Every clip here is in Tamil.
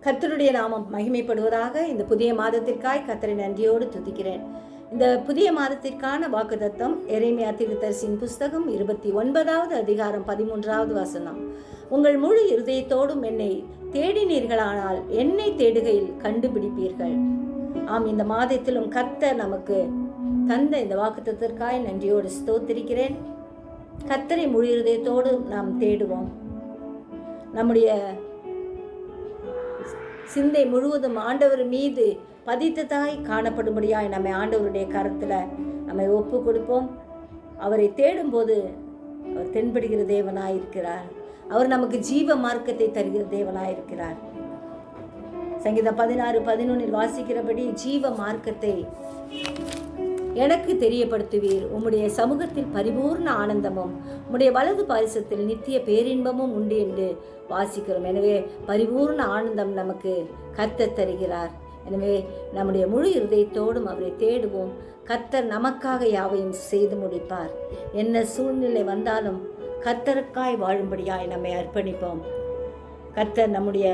கர்த்தருடைய நாமம் மகிமைப்படுவதாக. இந்த புதிய மாதத்திற்காய் கர்த்தரை நன்றியோடு துதிக்கிறேன். இந்த புதிய மாதத்திற்கான வாக்குத்தத்தம் எரேமியா தீர்க்கதரிசியின் புஸ்தகம் 29வது அதிகாரம் 13வது வசனம். உங்கள் முழு இருதயத்தோடும் என்னை தேடினீர்களானால் என்னை தேடுகையில் கண்டுபிடிப்பீர்கள். ஆம், இந்த மாதத்திலும் கர்த்தர் நமக்கு தந்த இந்த வாக்குத்தத்திற்காய் நன்றியோடு ஸ்தோத்திரிக்கிறேன். கர்த்தரை முழு இருதயத்தோடு நாம் தேடுவோம். நம்முடைய சிந்தை முழுவதும் ஆண்டவர் மீது பதித்ததாய் காணப்படும்படியாய் நம்மை ஆண்டவருடைய கரத்தில் நம்மை ஒப்பு கொடுப்போம். அவரை தேடும்போது அவர் தென்படுகிற தேவனாயிருக்கிறார். அவர் நமக்கு ஜீவ மார்க்கத்தை தருகிற தேவனாயிருக்கிறார். சங்கீதம் 16:11 வாசிக்கிறபடி, ஜீவ மார்க்கத்தை எனக்கு தெரியப்படுத்துவீர். உம்முடைய சமூகத்தில் பரிபூர்ண ஆனந்தமும் உம்முடைய வலது பாரிசத்தில் நித்திய பேரின்பமும் உண்டு என்று வாசிக்கிறோம். எனவே பரிபூர்ண ஆனந்தம் நமக்கு கர்த்தர் தருகிறார். எனவே நம்முடைய முழு இருதயத்தோடும் அவரை தேடுவோம். கர்த்தர் நமக்காக யாவையும் செய்து முடிப்பார். என்ன சூழ்நிலை வந்தாலும் கர்த்தருக்காய் வாழும்படியாய் நம்மை அர்ப்பணிப்போம். கர்த்தர் நம்முடைய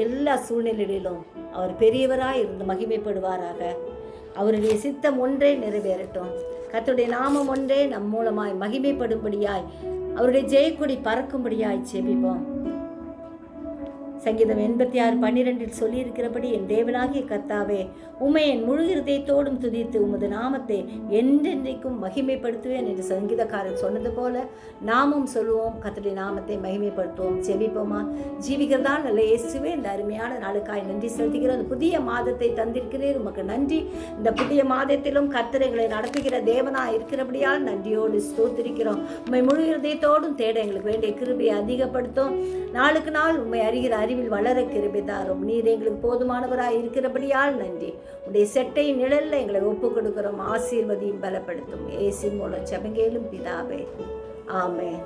எல்லா சூழ்நிலைகளிலும் அவர் பெரியவராய் இருந்து மகிமைப்படுவாராக. அவருடைய சித்தம் ஒன்றே நிறைவேறட்டும். கர்த்தருடைய நாமம் ஒன்றே நம் மூலமாய் மகிமைப்படும்படியாய், அவருடைய ஜெயக்கொடி பறக்கும்படியாய் ஜெபிப்போம். சங்கீதம் 86:12 சொல்லியிருக்கிறபடி, என் தேவனாகிய கர்த்தாவே, உம்மை என் முழு இருதயத்தோடும் துதித்து உமது நாமத்தை என்றென்றைக்கும் மகிமைப்படுத்துவேன் என்று சங்கீதக்காரன் சொன்னது போல நாமும் சொல்லுவோம். கர்த்தருடைய நாமத்தை மகிமைப்படுத்துவோம். ஜெபிப்போமா? ஜீவிக்கிறதால் நல்ல இயேசுவே, இந்த அருமையான நாளுக்காய் நன்றி செலுத்துகிறோம். இந்த புதிய மாதத்தை தந்திருக்கிறேன், உமக்கு நன்றி. இந்த புதிய மாதத்திலும் கர்த்தர் எங்களை நடத்துகிற தேவனா இருக்கிறபடியால் நன்றியோடு ஸ்தோத்திரிக்கிறோம். உம்மை முழு இருதயத்தோடும் தேட எங்களுக்கு வேண்டிய கிருபையை அதிகப்படுத்தும். நாளுக்கு நாள் உம்மை அறிகிற அறிவில் வளர கிருபை தாரும். நீர் எங்களுக்கு போதுமானவராய் இருக்கிறபடியால் நன்றி. உடைய செட்டை நிழல்ல எங்களை ஒப்பு கொடுக்கிறோம். ஆசீர்வதியும் பலப்படுத்தும். இயேசுவின் மூலம் ஜெபங்கேளும் பிதாவே, ஆமென்.